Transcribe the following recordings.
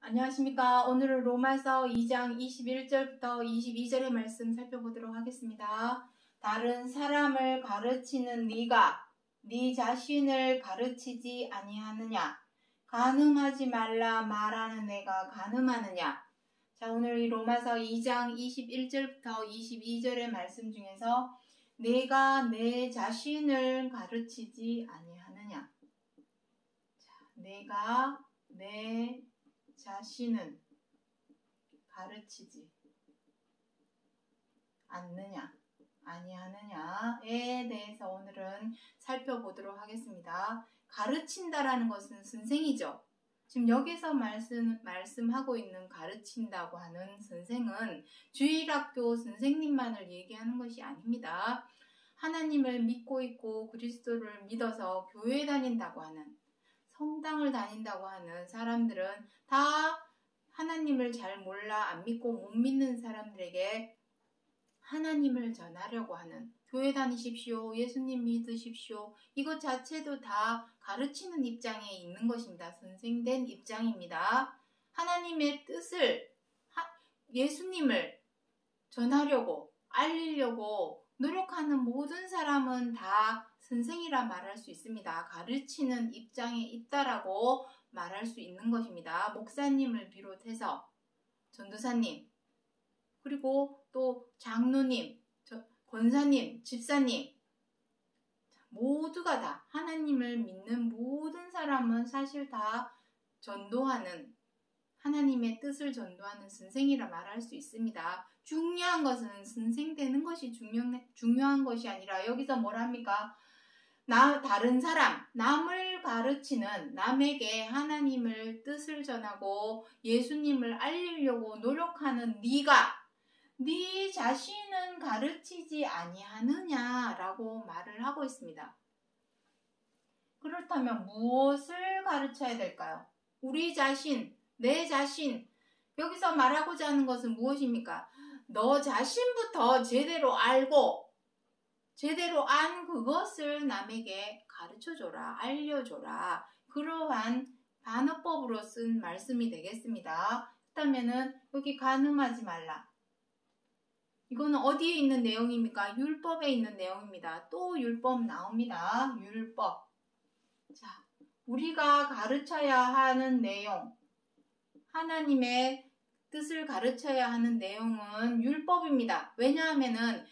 안녕하십니까. 오늘은 로마서 2장 21절부터 22절의 말씀 살펴보도록 하겠습니다. 다른 사람을 가르치는 네가 네 자신을 가르치지 아니하느냐? 간음하지 말라 말하는 내가 간음하느냐? 자, 오늘 이 로마서 2장 21절부터 22절의 말씀 중에서 내가 내 자신을 가르치지 아니하느냐? 자, 내가 내 자신은 가르치지 않느냐, 아니하느냐에 대해서 오늘은 살펴보도록 하겠습니다. 가르친다라는 것은 선생이죠. 지금 여기서 말씀하고 있는 가르친다고 하는 선생은 주일학교 선생님만을 얘기하는 것이 아닙니다. 하나님을 믿고 있고 그리스도를 믿어서 교회 다닌다고 하는, 성당을 다닌다고 하는 사람들은 다 하나님을 잘 몰라 안 믿고 못 믿는 사람들에게 하나님을 전하려고 하는, 교회 다니십시오, 예수님 믿으십시오, 이것 자체도 다 가르치는 입장에 있는 것입니다. 선생된 입장입니다. 하나님의 뜻을, 예수님을 전하려고 알리려고 노력하는 모든 사람은 다 선생이라 말할 수 있습니다. 가르치는 입장에 있다라고 말할 수 있는 것입니다. 목사님을 비롯해서 전도사님, 그리고 또 장로님, 권사님, 집사님, 모두가 다 하나님을 믿는 모든 사람은 사실 다 전도하는, 하나님의 뜻을 전도하는 선생이라 말할 수 있습니다. 중요한 것은 선생 되는 것이 중요한 것이 아니라 여기서 뭐랍니까? 다른 사람, 남을 가르치는, 남에게 하나님을 뜻을 전하고 예수님을 알리려고 노력하는 네가 네 자신은 가르치지 아니하느냐라고 말을 하고 있습니다. 그렇다면 무엇을 가르쳐야 될까요? 우리 자신, 내 자신, 여기서 말하고자 하는 것은 무엇입니까? 너 자신부터 제대로 알고 제대로 안 그것을 남에게 가르쳐줘라, 알려줘라. 그러한 반어법으로 쓴 말씀이 되겠습니다. 그렇다면은 여기 간음하지 말라. 이거는 어디에 있는 내용입니까? 율법에 있는 내용입니다. 또 율법 나옵니다. 율법. 자, 우리가 가르쳐야 하는 내용, 하나님의 뜻을 가르쳐야 하는 내용은 율법입니다. 왜냐하면은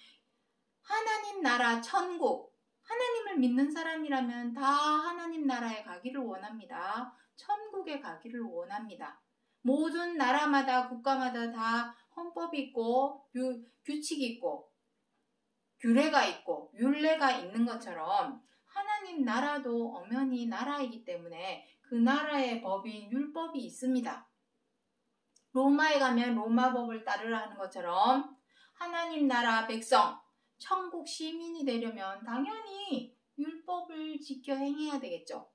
하나님 나라, 천국, 하나님을 믿는 사람이라면 다 하나님 나라에 가기를 원합니다. 천국에 가기를 원합니다. 모든 나라마다, 국가마다 다 헌법이 있고 규칙이 있고 규례가 있고 율례가 있는 것처럼 하나님 나라도 엄연히 나라이기 때문에 그 나라의 법인 율법이 있습니다. 로마에 가면 로마법을 따르라는 것처럼 하나님 나라 백성, 천국 시민이 되려면 당연히 율법을 지켜 행해야 되겠죠.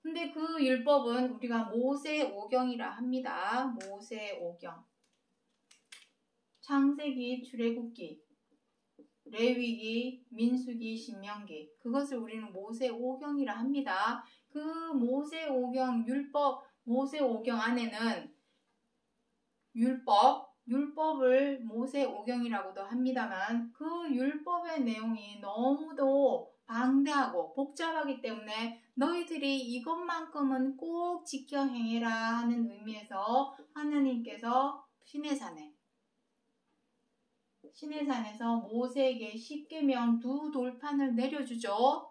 근데 그 율법은 우리가 모세오경이라 합니다. 모세오경. 창세기, 출애굽기, 레위기, 민수기, 신명기, 그것을 우리는 모세오경이라 합니다. 그 모세오경 율법, 모세오경 안에는 율법을 모세오경이라고도 합니다만 그 율법의 내용이 너무도 방대하고 복잡하기 때문에 너희들이 이것만큼은 꼭 지켜 행해라 하는 의미에서 하나님께서 시내산에서 모세에게 십계명 두 돌판을 내려주죠.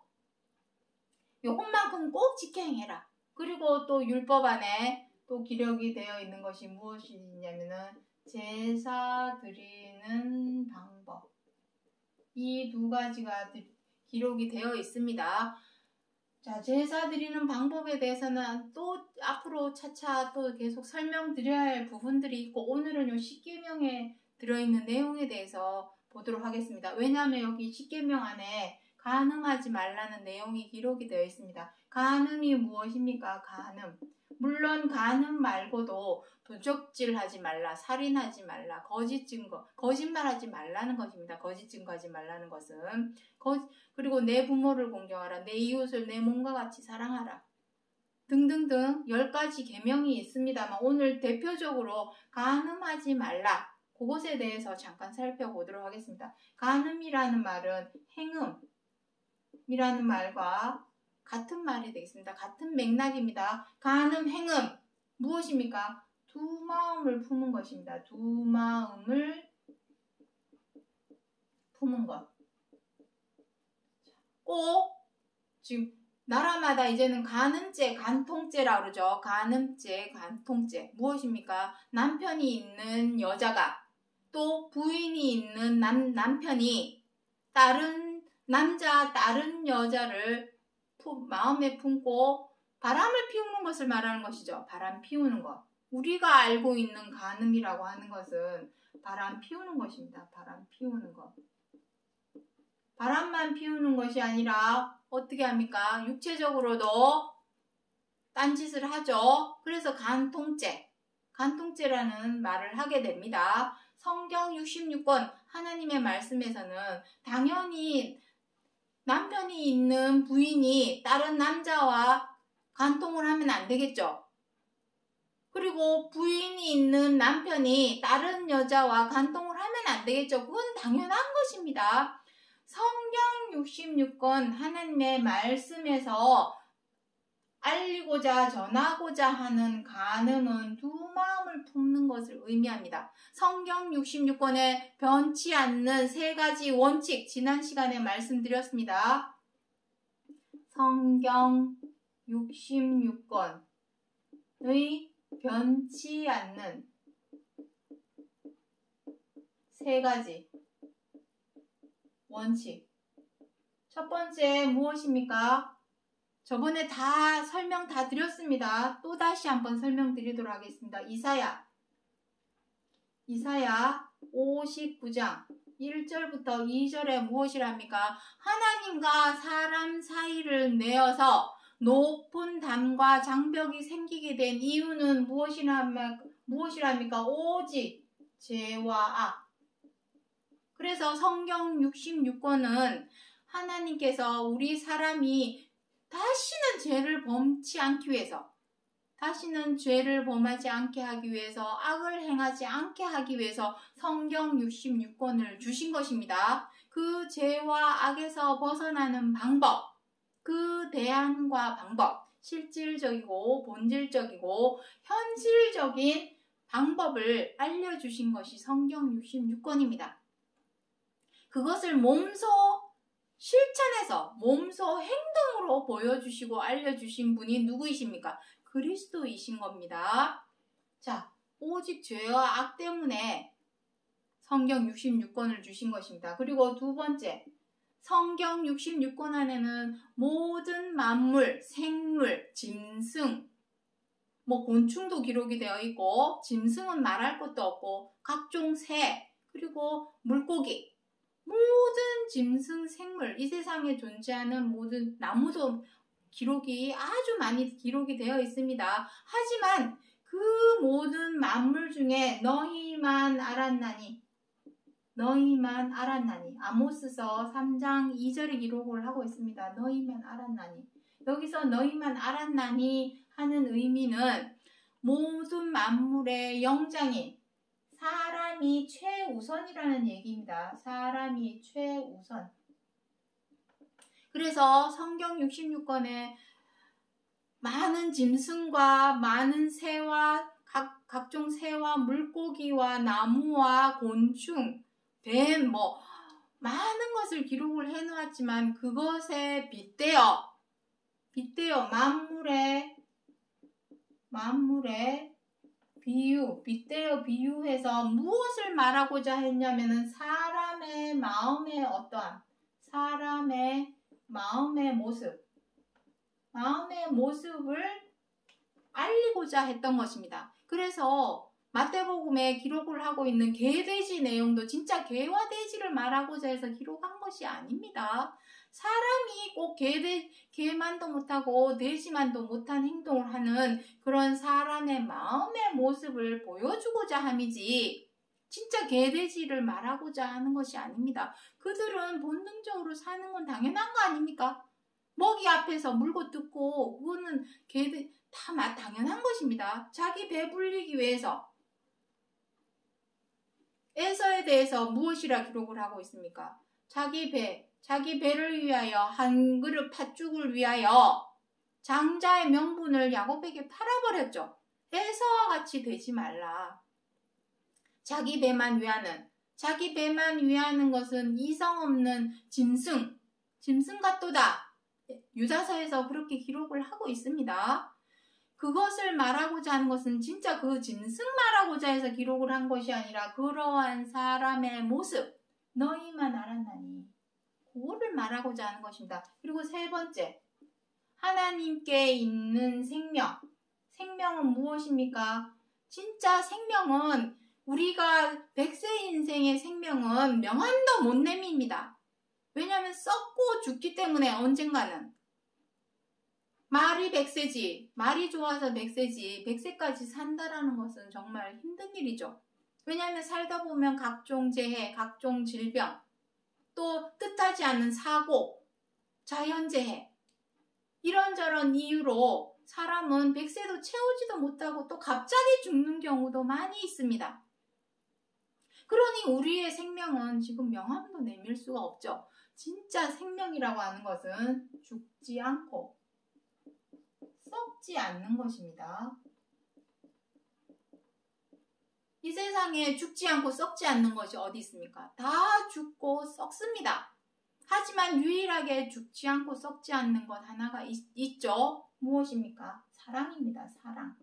이것만큼 꼭 지켜 행해라. 그리고 또 율법 안에 또 기록이 되어 있는 것이 무엇이냐면은 제사 드리는 방법. 이 두 가지가 기록이 되어 있습니다. 자, 제사 드리는 방법에 대해서는 또 앞으로 차차 또 계속 설명드려야 할 부분들이 있고 오늘은 요 십계명에 들어있는 내용에 대해서 보도록 하겠습니다. 왜냐하면 여기 십계명 안에 간음하지 말라는 내용이 기록이 되어 있습니다. 간음이 무엇입니까? 간음. 물론 간음 말고도 도적질하지 말라, 살인하지 말라, 거짓말하지 말라는 것입니다. 거짓 증거하지 말라는 것은 그리고 내 부모를 공경하라, 내 이웃을 내 몸과 같이 사랑하라. 등등등 10가지 계명이 있습니다만 오늘 대표적으로 간음하지 말라. 그것에 대해서 잠깐 살펴보도록 하겠습니다. 간음이라는 말은 행음이라는 말과 같은 말이 되겠습니다. 같은 맥락입니다. 간음, 행음 무엇입니까? 두 마음을 품은 것입니다. 두 마음을 품은 것. 꼭 지금 나라마다 이제는 간음죄, 간통죄라고 그러죠. 간음죄, 간통죄. 무엇입니까? 남편이 있는 여자가 또 부인이 있는 남편이 다른 여자를 마음에 품고 바람을 피우는 것을 말하는 것이죠. 바람 피우는 것. 우리가 알고 있는 간음이라고 하는 것은 바람 피우는 것입니다. 바람 피우는 것. 바람만 피우는 것이 아니라 어떻게 합니까? 육체적으로도 딴짓을 하죠. 그래서 간통죄라는 말을 하게 됩니다. 성경 66권 하나님의 말씀에서는 당연히 남편이 있는 부인이 다른 남자와 간통을 하면 안 되겠죠. 그리고 부인이 있는 남편이 다른 여자와 간통을 하면 안 되겠죠. 그건 당연한 것입니다. 성경 66권 하나님의 말씀에서 알리고자 전하고자 하는 간음은 두 마음을 품는 것을 의미합니다. 성경 66권에 변치 않는 3가지 원칙 지난 시간에 말씀드렸습니다. 성경 66권의 변치 않는 3가지 원칙. 첫 번째 무엇입니까? 저번에 설명 다 드렸습니다. 또 다시 한번 설명드리도록 하겠습니다. 이사야 59장 1절부터 2절에 무엇이랍니까? 하나님과 사람 사이를 내어서 높은 담과 장벽이 생기게 된 이유는 무엇이랍니까? 오직 죄와 악. 그래서 성경 66권은 하나님께서 우리 사람이 다시는 죄를 범치 않기 위해서, 다시는 죄를 범하지 않게 하기 위해서, 악을 행하지 않게 하기 위해서 성경 66권을 주신 것입니다. 그 죄와 악에서 벗어나는 방법, 그 대안과 방법, 실질적이고 본질적이고 현실적인 방법을 알려주신 것이 성경 66권입니다. 그것을 몸소 실천해서 몸소 행동으로 보여주시고 알려주신 분이 누구이십니까? 그리스도이신 겁니다. 자, 오직 죄와 악 때문에 성경 66권을 주신 것입니다. 그리고 두 번째, 성경 66권 안에는 모든 만물, 생물, 짐승, 곤충도 기록이 되어 있고, 짐승은 말할 것도 없고, 각종 새, 그리고 물고기, 모든 짐승, 생물, 이 세상에 존재하는 모든 나무도 아주 많이 기록이 되어 있습니다. 하지만 그 모든 만물 중에 너희만 알았나니 아모스서 3장 2절에 기록을 하고 있습니다. 너희만 알았나니. 여기서 너희만 알았나니 하는 의미는 모든 만물의 영장인 사람이 최우선이라는 얘기입니다. 사람이 최우선. 그래서 성경 66권에 많은 짐승과 많은 새와 각종 새와 물고기와 나무와 곤충, 뱀, 많은 것을 기록을 해놓았지만 그것에 빗대어 만물의 빗대어 비유해서 무엇을 말하고자 했냐면은 사람의 마음의 어떠함, 사람의 마음의 모습을 알리고자 했던 것입니다. 그래서 마태복음에 기록을 하고 있는 개돼지 내용도 진짜 개와 돼지를 말하고자 해서 기록한 것이 아닙니다. 사람이 꼭 개만도 못하고 돼지만도 못한 행동을 하는 그런 사람의 마음의 모습을 보여주고자 함이지 진짜 개돼지를 말하고자 하는 것이 아닙니다. 그들은 본능적으로 사는 건 당연한 거 아닙니까? 먹이 앞에서 물고 뜯고 그거는 걔들 다 당연한 것입니다. 자기 배불리기 위해서. 에서에 대해서 무엇이라 기록을 하고 있습니까? 자기 배를 위하여 한 그릇 팥죽을 위하여 장자의 명분을 야곱에게 팔아버렸죠. 에서와 같이 되지 말라. 자기 배만 위하는 것은 이성 없는 짐승 같도다. 유다서에서 그렇게 기록을 하고 있습니다. 그것을 말하고자 하는 것은 진짜 그 짐승 말하고자 해서 기록을 한 것이 아니라 그러한 사람의 모습, 너희만 알았나니 그거를 말하고자 하는 것입니다. 그리고 세 번째, 하나님께 있는 생명은 무엇입니까? 진짜 생명은 우리가 100세 인생의 생명은 명함도 못 내밉니다. 왜냐하면 썩고 죽기 때문에 언젠가는. 말이 100세지, 말이 좋아서 100세지, 100세까지 산다라는 것은 정말 힘든 일이죠. 왜냐하면 살다 보면 각종 재해, 각종 질병, 또 뜻하지 않은 사고, 자연재해, 이런저런 이유로 사람은 100세도 채우지도 못하고 또 갑자기 죽는 경우도 많이 있습니다. 그러니 우리의 생명은 지금 명함도 내밀 수가 없죠. 진짜 생명이라고 하는 것은 죽지 않고 썩지 않는 것입니다. 이 세상에 죽지 않고 썩지 않는 것이 어디 있습니까? 다 죽고 썩습니다. 하지만 유일하게 죽지 않고 썩지 않는 것 하나가 있죠. 무엇입니까? 사랑입니다. 사랑.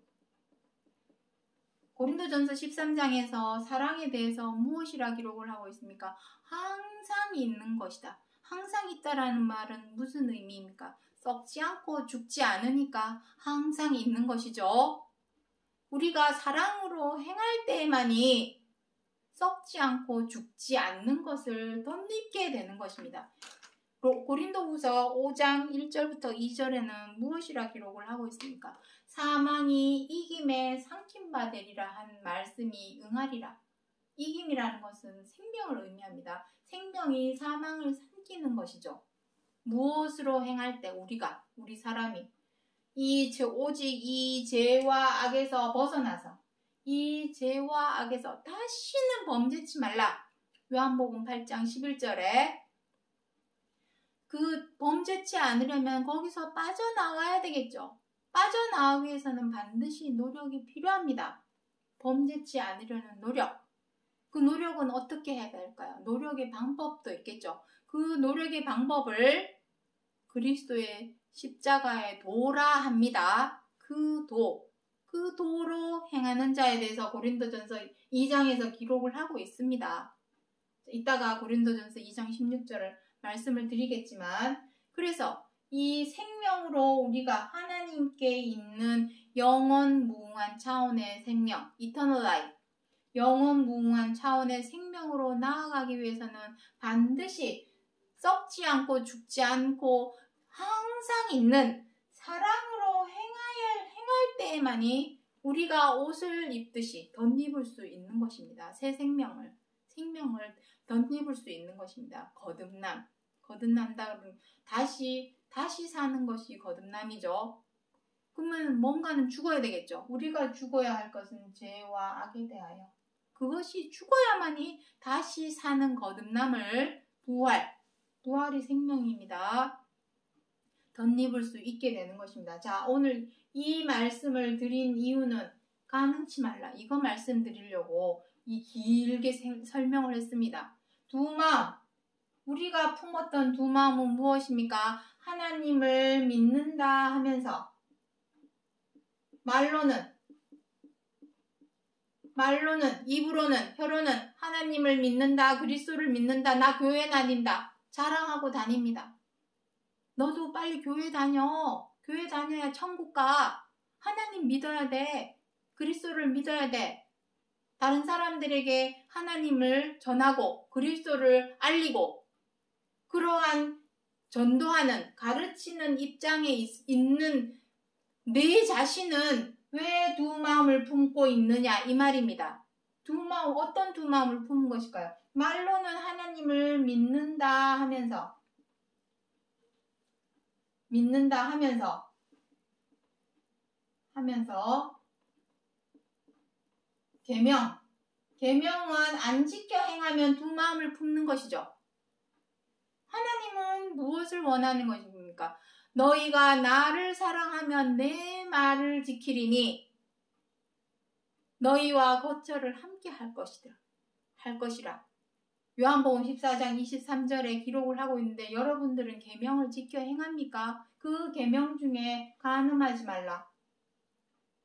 고린도전서 13장에서 사랑에 대해서 무엇이라 기록을 하고 있습니까? 항상 있는 것이다. 항상 있다라는 말은 무슨 의미입니까? 썩지 않고 죽지 않으니까 항상 있는 것이죠. 우리가 사랑으로 행할 때만이 썩지 않고 죽지 않는 것을 덧입게 되는 것입니다. 고린도후서 5장 1절부터 2절에는 무엇이라 기록을 하고 있습니까? 사망이 이김에 삼킴바 되리라 한 말씀이 응하리라. 이김이라는 것은 생명을 의미합니다. 생명이 사망을 삼키는 것이죠. 무엇으로 행할 때 우리 사람이 오직 이 죄와 악에서 벗어나서 이 죄와 악에서 다시는 범죄치 말라. 요한복음 8장 11절에 그 범죄치 않으려면 거기서 빠져나와야 되겠죠. 빠져나오기 위해서는 반드시 노력이 필요합니다. 범죄치 않으려는 노력. 그 노력은 어떻게 해야 될까요? 노력의 방법도 있겠죠. 그 노력의 방법을 그리스도의 십자가의 도라 합니다. 그 도로 행하는 자에 대해서 고린도전서 2장에서 기록을 하고 있습니다. 이따가 고린도전서 2장 16절을 말씀을 드리겠지만, 그래서 이 생명으로 우리가 하나님께 있는 영원 무궁한 차원의 생명, Eternal Life, 영원 무궁한 차원의 생명으로 나아가기 위해서는 반드시 썩지 않고 죽지 않고 항상 있는 사랑으로 행할 때에만이 우리가 옷을 입듯이 덧입을 수 있는 것입니다. 새 생명을 덧입을 수 있는 것입니다. 거듭난다 그러면 다시 사는 것이 거듭남이죠. 그러면 뭔가는 죽어야 되겠죠. 우리가 죽어야 할 것은 죄와 악에 대하여 그것이 죽어야만이 다시 사는 거듭남을 부활이 생명입니다. 덧입을 수 있게 되는 것입니다. 자, 오늘 이 말씀을 드린 이유는 가능치 말라. 이거 말씀드리려고 길게 설명을 했습니다. 두 마음. 우리가 품었던 두 마음은 무엇입니까? 하나님을 믿는다 하면서 말로는 입으로는 혀로는 하나님을 믿는다, 그리스도를 믿는다, 나 교회 다닌다 자랑하고 다닙니다. 너도 빨리 교회 다녀. 교회 다녀야 천국 가. 하나님 믿어야 돼. 그리스도를 믿어야 돼. 다른 사람들에게 하나님을 전하고 그리스도를 알리고 그러한 전도하는 가르치는 입장에 있는 내 자신은 왜 두 마음을 품고 있느냐 이 말입니다. 어떤 두 마음을 품은 것일까요? 말로는 하나님을 믿는다 하면서 믿는다 하면서 계명은 안 지켜 행하면 두 마음을 품는 것이죠. 하나님은 무엇을 원하는 것입니까? 너희가 나를 사랑하면 내 말을 지키리니 너희와 거처를 함께 할 것이라. 요한복음 14장 23절에 기록을 하고 있는데 여러분들은 계명을 지켜 행합니까? 그 계명 중에 간음하지 말라.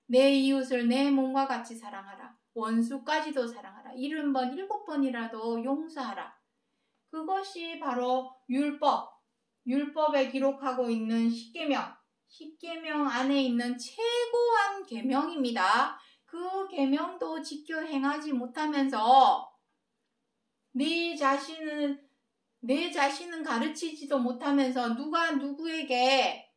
내 이웃을 내 몸과 같이 사랑하라. 원수까지도 사랑하라. 70번, 7번이라도 용서하라. 그것이 바로 율법에 기록하고 있는 십계명 안에 있는 최고한 계명입니다. 그 계명도 지켜 행하지 못하면서 내 자신은 가르치지도 못하면서 누가 누구에게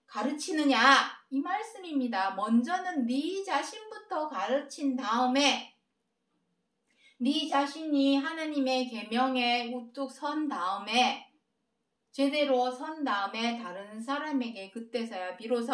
가르치느냐 이 말씀입니다. 먼저는 네 자신부터 가르친 다음에 네 자신이 하나님의 계명에 우뚝 선 다음에 제대로 선 다음에 다른 사람에게 그때서야 비로소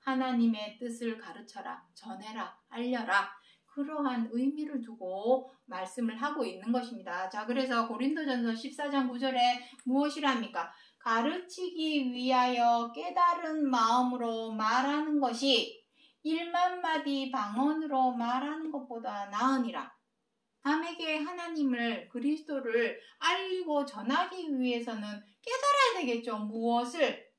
하나님의 뜻을 가르쳐라, 전해라, 알려라. 그러한 의미를 두고 말씀을 하고 있는 것입니다. 자, 그래서 고린도전서 14장 9절에 무엇이라 합니까? 가르치기 위하여 깨달은 마음으로 말하는 것이 1만 마디 방언으로 말하는 것보다 나으니라. 남에게 하나님을, 그리스도를 알리고 전하기 위해서는 깨달아야 되겠죠. 무엇을?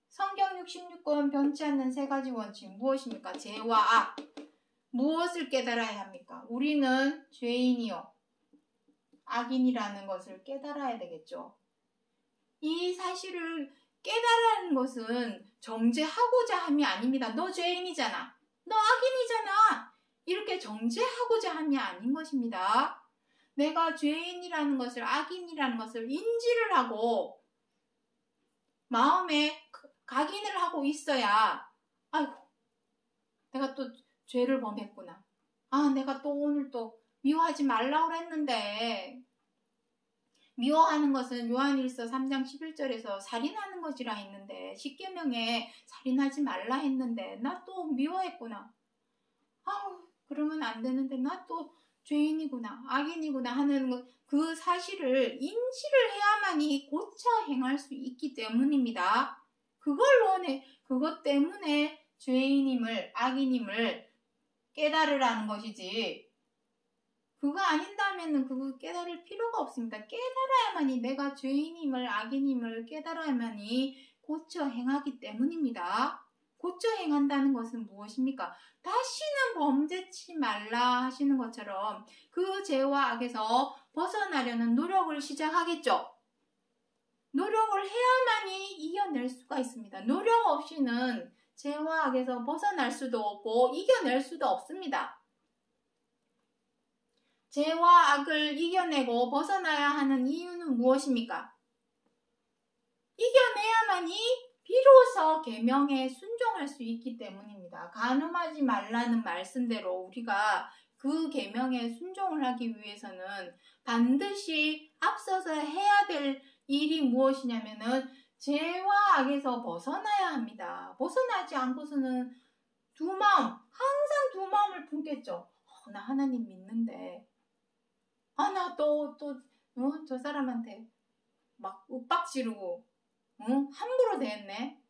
성경 66권 변치 않는 세 가지 원칙 무엇입니까? 죄와 악. 무엇을 깨달아야 합니까? 우리는 죄인이요 악인이라는 것을 깨달아야 되겠죠. 이 사실을 깨달아는 것은 정죄하고자 함이 아닙니다. 너 죄인이잖아. 너 악인이잖아. 이렇게 정죄하고자 함이 아닌 것입니다. 내가 죄인이라는 것을, 악인이라는 것을 인지를 하고 마음에 각인을 하고 있어야 아이고 내가 또 죄를 범했구나. 내가 또 오늘 또 미워하지 말라고 했는데, 미워하는 것은 요한일서 3장 11절에서 살인하는 것이라 했는데, 십계명에 살인하지 말라 했는데 나 또 미워했구나. 그러면 안 되는데 나 또 죄인이구나, 악인이구나 하는 그 사실을 인지를 해야만이 고쳐 행할 수 있기 때문입니다. 그것 때문에 죄인임을, 악인임을 깨달으라는 것이지, 그거 아닌다면은 그거 깨달을 필요가 없습니다. 깨달아야만이, 내가 죄인임을, 악인임을 깨달아야만이 고쳐 행하기 때문입니다. 고쳐 행한다는 것은 무엇입니까? 다시는 범죄치 말라 하시는 것처럼 그 죄와 악에서 벗어나려는 노력을 시작하겠죠. 노력을 해야만이 이겨낼 수가 있습니다. 노력 없이는 죄와 악에서 벗어날 수도 없고 이겨낼 수도 없습니다. 죄와 악을 이겨내고 벗어나야 하는 이유는 무엇입니까? 이겨내야만이 비로소 계명에 순종할 수 있기 때문입니다. 간음하지 말라는 말씀대로 우리가 그 계명에 순종을 하기 위해서는 반드시 앞서서 해야 될 일이 무엇이냐면은 죄와 악에서 벗어나야 합니다. 벗어나지 않고서는 항상 두 마음을 품겠죠. 나 하나님 믿는데, 나 저 사람한테 막 윽박지르고, 함부로 대했네.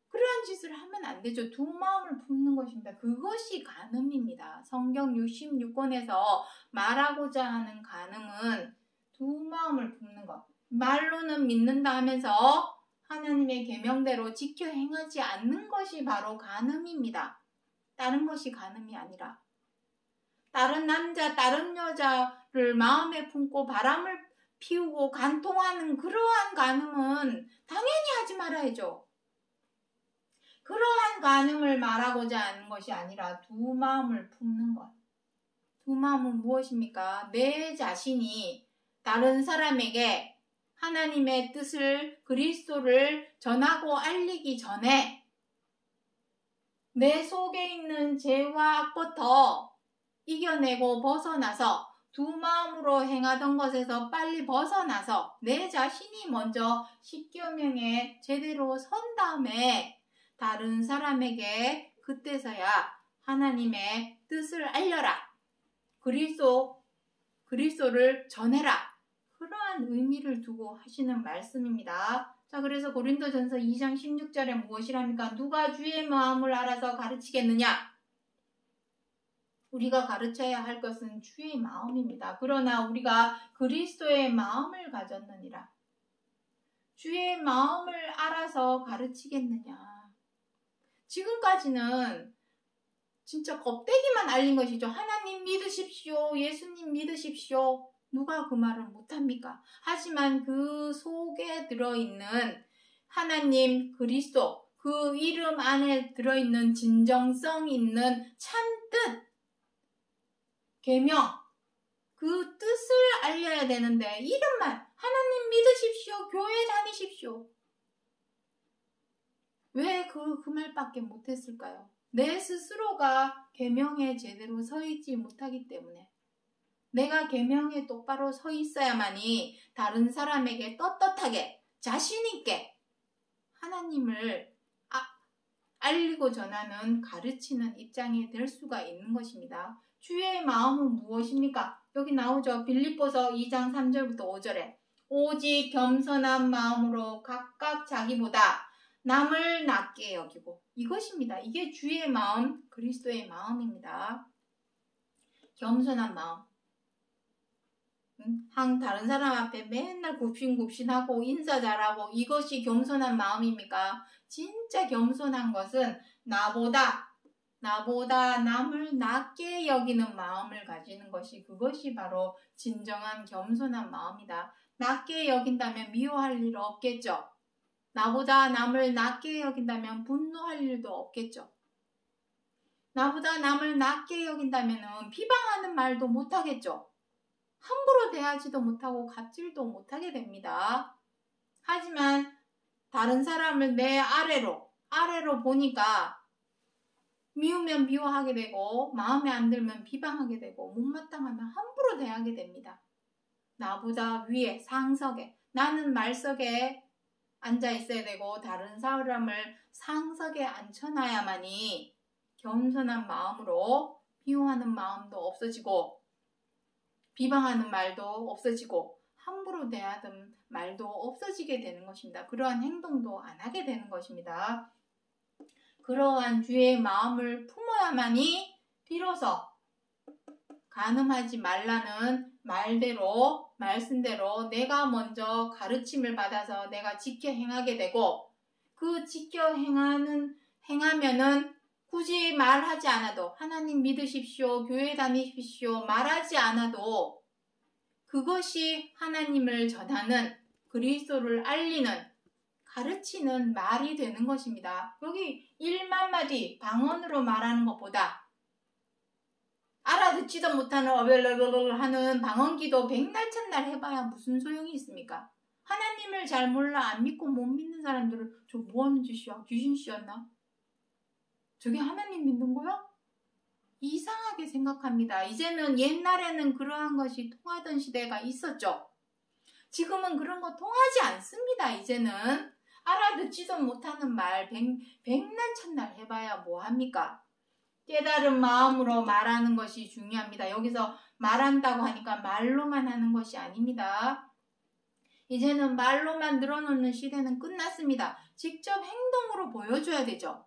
그러한 짓을 하면 안 되죠. 두 마음을 품는 것입니다. 그것이 간음입니다. 성경 66권에서 말하고자 하는 간음은 두 마음을 품는 것. 말로는 믿는다 하면서 하나님의 계명대로 지켜 행하지 않는 것이 바로 간음입니다. 다른 것이 간음이 아니라 다른 남자, 다른 여자를 마음에 품고 바람을 피우고 간통하는 그러한 간음은 당연히 하지 말아야죠. 그러한 간음을 말하고자 하는 것이 아니라 두 마음을 품는 것. 두 마음은 무엇입니까? 내 자신이 다른 사람에게 하나님의 뜻을, 그리스도를 전하고 알리기 전에 내 속에 있는 죄와 악부터 이겨내고 벗어나서 두 마음으로 행하던 것에서 빨리 벗어나서 내 자신이 먼저 십계명에 제대로 선 다음에 다른 사람에게 그때서야 하나님의 뜻을 알려라. 그리스도를 전해라. 그러한 의미를 두고 하시는 말씀입니다. 자, 그래서 고린도전서 2장 16절에 무엇이랍니까? 누가 주의 마음을 알아서 가르치겠느냐? 우리가 가르쳐야 할 것은 주의 마음입니다. 그러나 우리가 그리스도의 마음을 가졌느니라. 주의 마음을 알아서 가르치겠느냐? 지금까지는 진짜 껍데기만 알린 것이죠. 하나님 믿으십시오. 예수님 믿으십시오. 누가 그 말을 못합니까? 하지만 그 속에 들어있는 하나님 그리스도, 그 이름 안에 들어있는 진정성 있는 참뜻, 계명, 그 뜻을 알려야 되는데 이름만 하나님 믿으십시오. 교회 다니십시오. 왜 그 말밖에 못했을까요? 내 스스로가 계명에 제대로 서 있지 못하기 때문에 내가 계명에 똑바로 서 있어야만이 다른 사람에게 떳떳하게 자신 있게 하나님을 알리고 전하는 가르치는 입장이 될 수가 있는 것입니다. 주의 마음은 무엇입니까? 여기 나오죠. 빌립보서 2장 3절부터 5절에 오직 겸손한 마음으로 각각 자기보다 남을 낮게 여기고, 이것입니다. 이게 주의 마음, 그리스도의 마음입니다. 겸손한 마음. 다른 사람 앞에 맨날 굽신굽신하고 인사 잘하고 이것이 겸손한 마음입니까? 진짜 겸손한 것은 나보다 남을 낮게 여기는 마음을 가지는 것이, 그것이 바로 진정한 겸손한 마음이다. 낮게 여긴다면 미워할 일 없겠죠. 나보다 남을 낮게 여긴다면 분노할 일도 없겠죠. 나보다 남을 낮게 여긴다면 비방하는 말도 못하겠죠. 함부로 대하지도 못하고 갑질도 못하게 됩니다. 하지만 다른 사람을 내 아래로 보니까 미우면 미워하게 되고 마음에 안 들면 비방하게 되고 못마땅하면 함부로 대하게 됩니다. 나보다 위에 상석에, 나는 말석에 앉아 있어야 되고 다른 사람을 상석에 앉혀놔야만이 겸손한 마음으로 미워하는 마음도 없어지고 비방하는 말도 없어지고 함부로 대하던 말도 없어지게 되는 것입니다. 그러한 행동도 안 하게 되는 것입니다. 그러한 주의 마음을 품어야만이 비로소 간음하지 말라는 말씀대로 내가 먼저 가르침을 받아서 내가 지켜 행하게 되고, 그 지켜 행하면은 굳이 말하지 않아도 하나님 믿으십시오, 교회 다니십시오 말하지 않아도 그것이 하나님을 전하는, 그리스도를 알리는, 가르치는 말이 되는 것입니다. 여기 1만 마디 방언으로 말하는 것보다 알아듣지도 못하는 어벨러벨러 하는 방언기도 백날 천날 해봐야 무슨 소용이 있습니까? 하나님을 잘 몰라 안 믿고 못 믿는 사람들은 저 뭐하는 짓이야? 귀신씨였나? 저게 하나님 믿는 거야? 이상하게 생각합니다. 이제는 옛날에는 그러한 것이 통하던 시대가 있었죠. 지금은 그런 거 통하지 않습니다. 이제는 알아듣지도 못하는 말 백날 천날 해봐야 뭐합니까? 깨달은 마음으로 말하는 것이 중요합니다. 여기서 말한다고 하니까 말로만 하는 것이 아닙니다. 이제는 말로만 늘어놓는 시대는 끝났습니다. 직접 행동으로 보여줘야 되죠.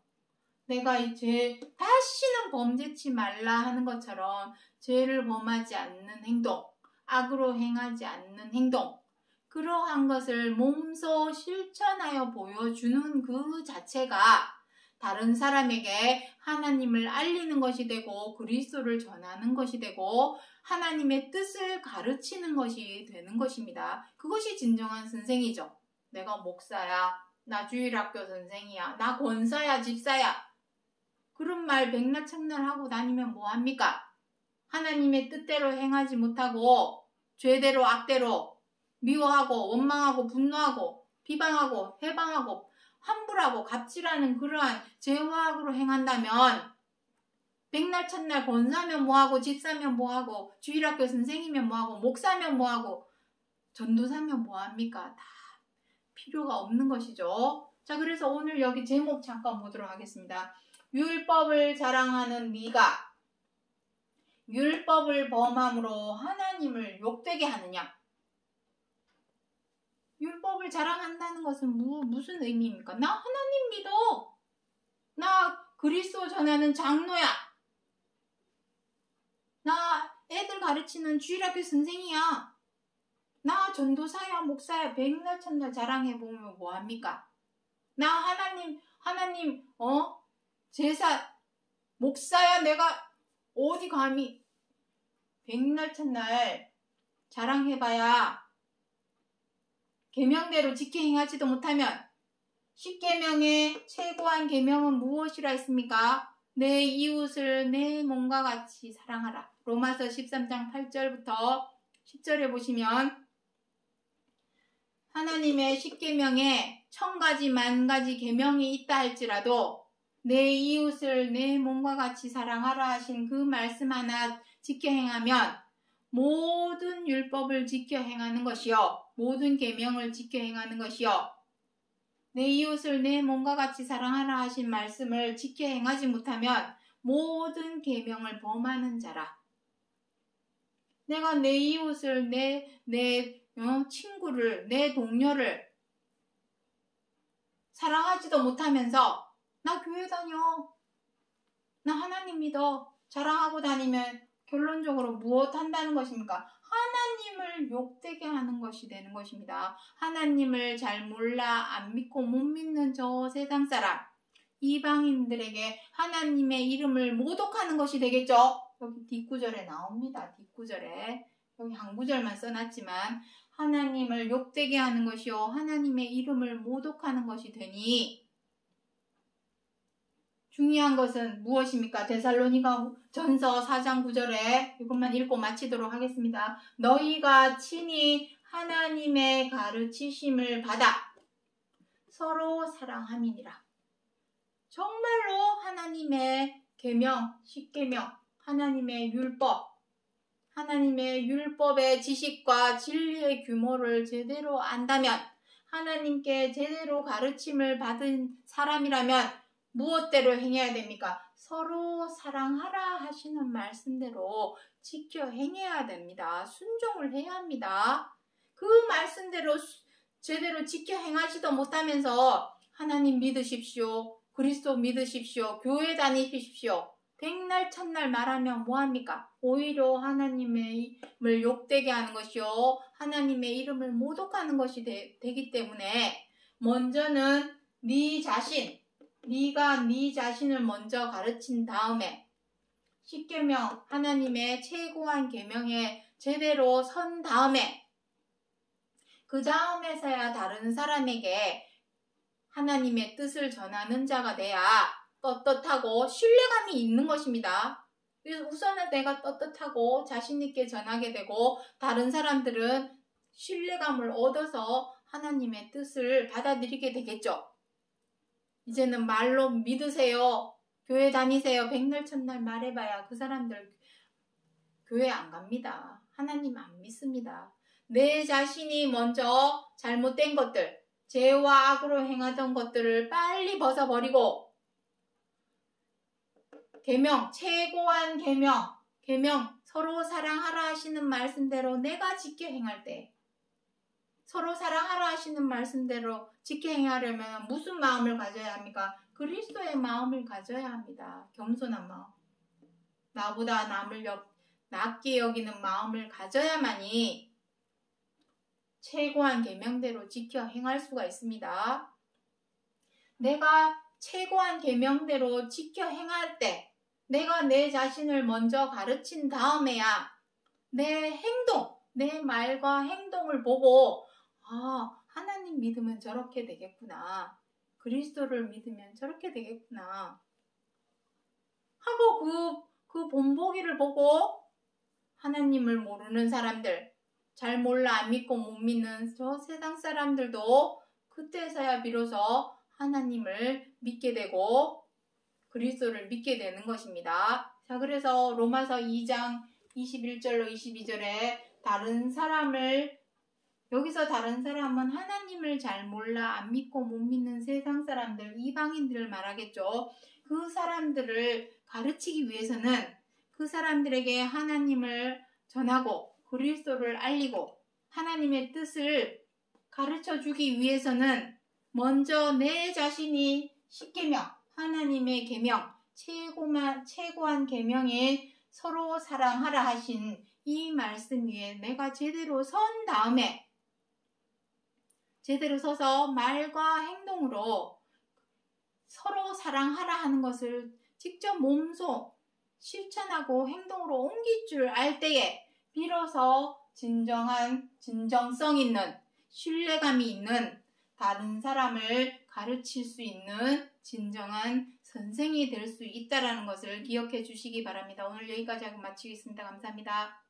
내가 이제 다시는 범죄치 말라 하는 것처럼 죄를 범하지 않는 행동, 악으로 행하지 않는 행동, 그러한 것을 몸소 실천하여 보여주는 그 자체가 다른 사람에게 하나님을 알리는 것이 되고 그리스도를 전하는 것이 되고 하나님의 뜻을 가르치는 것이 되는 것입니다. 그것이 진정한 선생이죠. 내가 목사야, 나 주일학교 선생이야, 나 권사야, 집사야, 그런 말 백날창날 하고 다니면 뭐합니까? 하나님의 뜻대로 행하지 못하고 죄대로 악대로 미워하고 원망하고 분노하고 비방하고 해방하고 함부하고 갑질하는 그러한 죄와 악으로 행한다면 백날 첫날 권사면 뭐하고, 집사면 뭐하고, 주일학교 선생이면 뭐하고, 목사면 뭐하고, 전도사면 뭐합니까? 다 필요가 없는 것이죠. 자, 그래서 오늘 여기 제목 잠깐 보도록 하겠습니다. 율법을 자랑하는 네가 율법을 범함으로 하나님을 욕되게 하느냐? 율법을 자랑한다는 것은 무슨 의미입니까? 나 하나님 믿어. 나 그리스도 전하는 장로야. 나 애들 가르치는 주일학교 선생이야. 나 전도사야, 목사야. 백날 첫날 자랑해보면 뭐합니까? 나 하나님, 제사, 목사야. 내가 어디 감히 백날 첫날 자랑해봐야 계명대로 지켜 행하지도 못하면 10계명의 최고한 계명은 무엇이라 했습니까? 내 이웃을 내 몸과 같이 사랑하라. 로마서 13장 8절부터 10절에 보시면 하나님의 10계명에 1000가지 만가지 계명이 있다 할지라도 내 이웃을 내 몸과 같이 사랑하라 하신 그 말씀 하나 지켜 행하면 모든 율법을 지켜 행하는 것이요, 모든 계명을 지켜 행하는 것이요, 내 이웃을 내 몸과 같이 사랑하라 하신 말씀을 지켜 행하지 못하면 모든 계명을 범하는 자라. 내가 내 이웃을 내 친구를, 내 동료를 사랑하지도 못하면서 나 교회 다녀, 나 하나님 믿어 자랑하고 다니면 결론적으로 무엇 한다는 것입니까? 하나님을 욕되게 하는 것이 되는 것입니다. 하나님을 잘 몰라 안 믿고 못 믿는 저 세상 사람, 이방인들에게 하나님의 이름을 모독하는 것이 되겠죠. 여기 뒷구절에 나옵니다. 뒷구절에 여기 한 구절만 써놨지만 하나님을 욕되게 하는 것이요 하나님의 이름을 모독하는 것이 되니, 중요한 것은 무엇입니까? 데살로니가 전서 4장 9절에 이것만 읽고 마치도록 하겠습니다. 너희가 친히 하나님의 가르치심을 받아 서로 사랑함이니라. 정말로 하나님의 계명, 10계명, 하나님의 율법, 하나님의 율법의 지식과 진리의 규모를 제대로 안다면, 하나님께 제대로 가르침을 받은 사람이라면 무엇대로 행해야 됩니까? 서로 사랑하라 하시는 말씀대로 지켜 행해야 됩니다. 순종을 해야 합니다. 그 말씀대로 제대로 지켜 행하지도 못하면서 하나님 믿으십시오, 그리스도 믿으십시오, 교회 다니십시오, 백날 첫날 말하면 뭐합니까? 오히려 하나님의 이름을 욕되게 하는 것이요 하나님의 이름을 모독하는 것이 되기 때문에 먼저는 네 자신, 네가 네 자신을 먼저 가르친 다음에 10계명, 하나님의 최고한 계명에 제대로 선 다음에 그 다음에서야 다른 사람에게 하나님의 뜻을 전하는 자가 돼야 떳떳하고 신뢰감이 있는 것입니다. 그래서 우선은 내가 떳떳하고 자신 있게 전하게 되고 다른 사람들은 신뢰감을 얻어서 하나님의 뜻을 받아들이게 되겠죠. 이제는 말로 믿으세요, 교회 다니세요, 백날 첫날 말해봐야 그 사람들 교회 안 갑니다. 하나님 안 믿습니다. 내 자신이 먼저 잘못된 것들, 죄와 악으로 행하던 것들을 빨리 벗어버리고 계명, 최고한 계명 서로 사랑하라 하시는 말씀대로 내가 지켜 행할 때, 서로 사랑하라 하시는 말씀대로 지켜 행하려면 무슨 마음을 가져야 합니까? 그리스도의 마음을 가져야 합니다. 겸손한 마음. 나보다 남을 낮게 여기는 마음을 가져야만이 최고한 계명대로 지켜 행할 수가 있습니다. 내가 최고한 계명대로 지켜 행할 때 내가 내 자신을 먼저 가르친 다음에야 내 행동, 내 말과 행동을 보고 하나님 믿으면 저렇게 되겠구나, 그리스도를 믿으면 저렇게 되겠구나 하고 그 본보기를 보고 하나님을 모르는 사람들, 잘 몰라 안 믿고 못 믿는 저 세상 사람들도 그때서야 비로소 하나님을 믿게 되고 그리스도를 믿게 되는 것입니다. 자, 그래서 로마서 2장 21절로 22절에 다른 사람을, 여기서 다른 사람은 하나님을 잘 몰라 안 믿고 못 믿는 세상 사람들, 이방인들을 말하겠죠. 그 사람들을 가르치기 위해서는 그 사람들에게 하나님을 전하고 그리스도를 알리고 하나님의 뜻을 가르쳐 주기 위해서는 먼저 내 자신이 십계명, 하나님의 계명, 최고한 계명에 서로 사랑하라 하신 이 말씀 위에 내가 제대로 선 다음에 제대로 서서 말과 행동으로 서로 사랑하라 하는 것을 직접 몸소 실천하고 행동으로 옮길 줄 알 때에 비로소 진정성 있는, 신뢰감이 있는, 다른 사람을 가르칠 수 있는 진정한 선생이 될 수 있다는 것을 기억해 주시기 바랍니다. 오늘 여기까지 하고 마치겠습니다. 감사합니다.